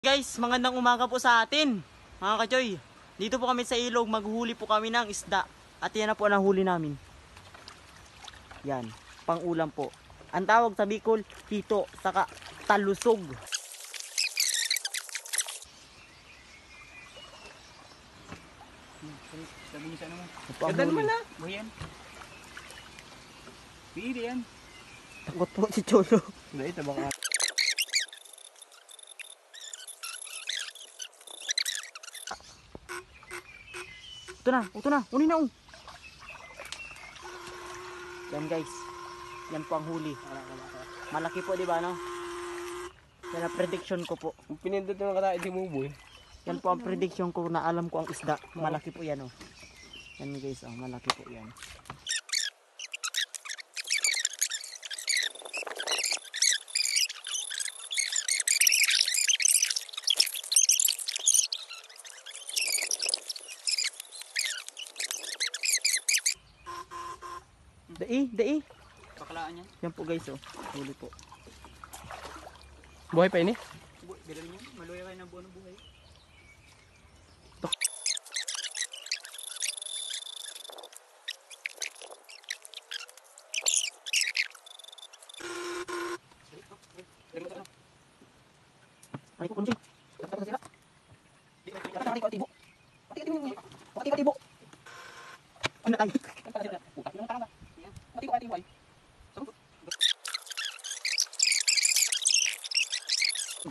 Guys, magandang umaga po sa atin, mga kachoy. Dito po kami sa ilog, maghuhuli po kami ng isda. At yan na po ang huli namin. Yan, pang ulam po. Ang tawag sa Bicol, hito, saka talusog. Ganda naman na. Buhay yan. Pili yan. Takot po si Cholo. Hindi, ito baka. Ito na, uni na. Yan guys, yan po ang huli. Malaki po, di ba, no? Yan ang prediction ko po. Kung pinindot naman ka tayo, hindi mo buhay. Yan po ang prediction ko na alam ko ang isda. Malaki po yan, oh. Yan guys, oh, malaki po yan. Dai. Pakalaan yan. Yan po guys, oh. Huli po. Buhay pa ini? Bilal niyo, maluya kayo ng buwan ng buhay. Ay ko kunci. Dapat sila. Di ka tibo. Pati tibo. Ano tayo? Putak yung tanga. Pati ko atiway.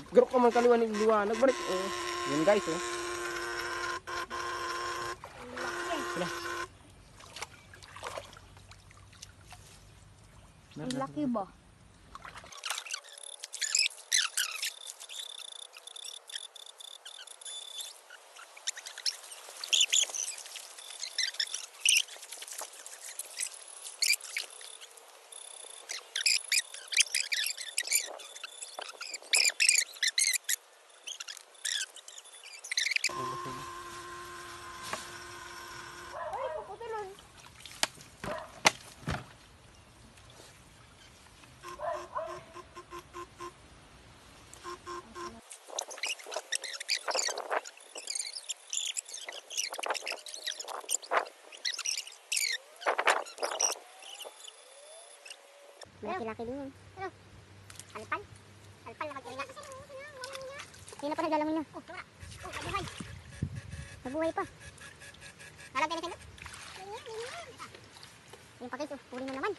Garok ka man kaliwanag liwanag. Balik. Yan guys, oh. Ang laki ba? Ay, puputulon. Laki-laki din yun. Ano? Alpal? Alpal na magkaya. Hindi na pa naglalangoy na. Oh, tama. Oh, nabuhay. Nabuhay pa. Nalagay na sa'yo? Yung pakis, oh. Puri na naman.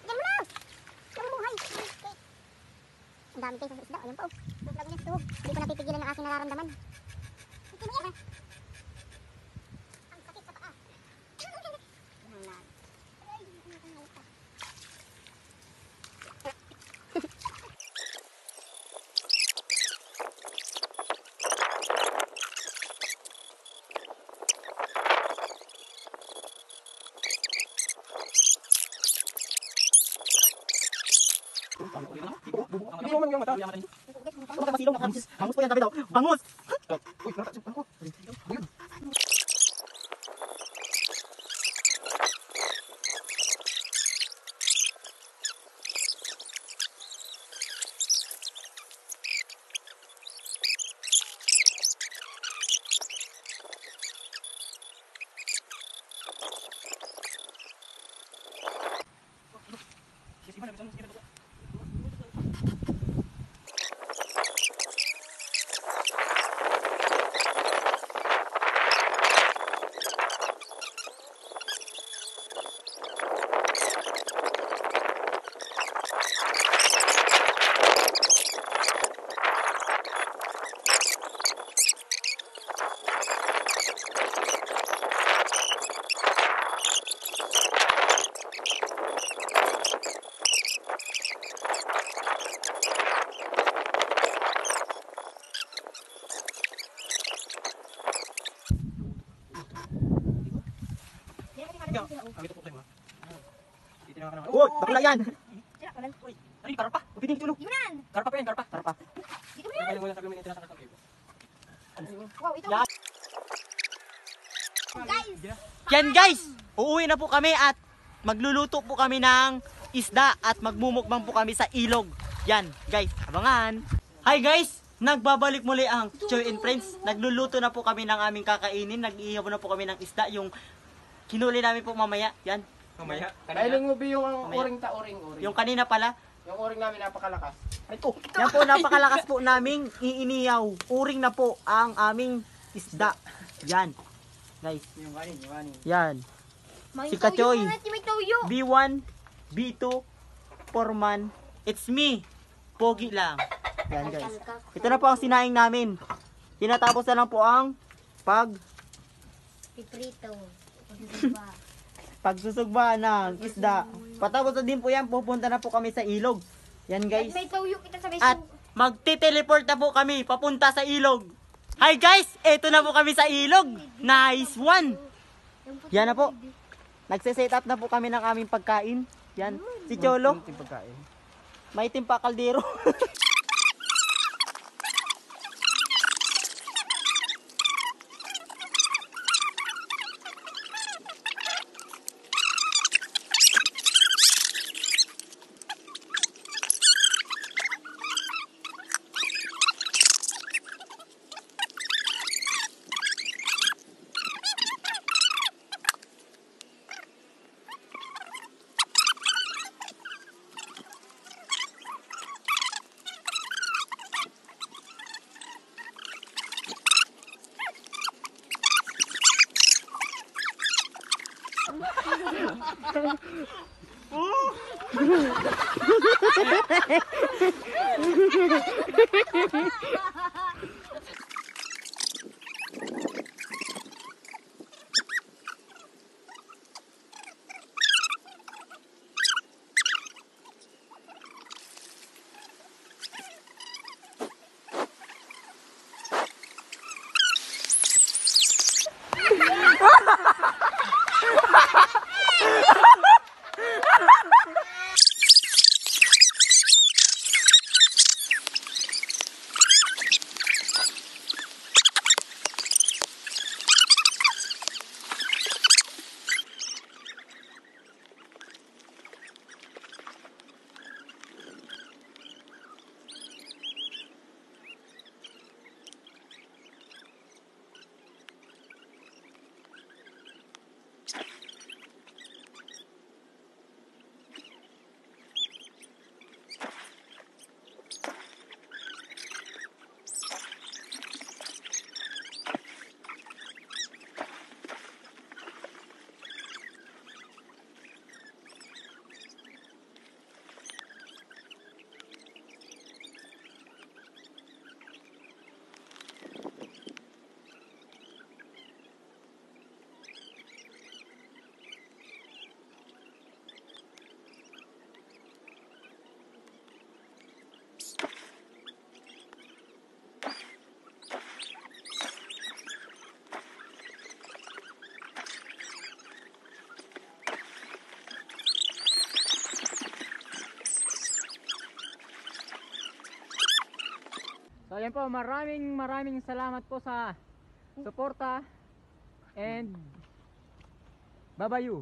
Diyan mo na! Nabuhay. Ang dami kayo sa isda. Ayan pa, oh. Lagi na suhog. Hindi ko napipigilan ang aking nararamdaman. Ito mo yan. Ang sakit sa paa. Hindi mo man yung mata. Bangus po yan, sabi daw. Bangus! Uy, nakasip ako. Oh, bakla yan! Ay, karpa. Upitin tulog. Karpa pa yan, karpa. Karpa. Kaya mo lang sabi mo yung tinasakit ng ibo. Wow, ito. Yan. Guys! Yan guys, uuwi na po kami at magluluto po kami ng isda at magmumukbang po kami sa ilog. Yan guys, abangan. Hi guys! Nagbabalik muli ang Choy and Friends. Nagluluto na po kami ng aming kakainin. Nag-iihaw na po kami ng isda. Yung kinuli namin po mamaya. Yan. Mamaya. Kailing mo ba yung Mamaya. uring. Yung kanina pala. Yung uring namin napakalakas. Ito. Yan po, napakalakas po naming iinihaw. Uring na po ang aming isda. Yan. Guys. Yung kanin. Yan. May Si Kachoy. May toyo. B1, B2, Foreman. It's me. Pogi lang. Yan guys. Ito na po ang sinaing namin. Tinatapos na lang po ang Piprito. pagsusugba ng isda. Patapos na din po yan, pupunta na po kami sa ilog. Yan guys. May toyo kita sa At magte-teleport na po kami papunta sa ilog. Hi guys! Eto na po kami sa ilog. Nice one! Yan na po. Nagse-set up na po kami ng aming pagkain. Yan. Si Cholo. Yung pagkain. May timpa kaldero. So ayan po, maraming salamat po sa suporta and babayu.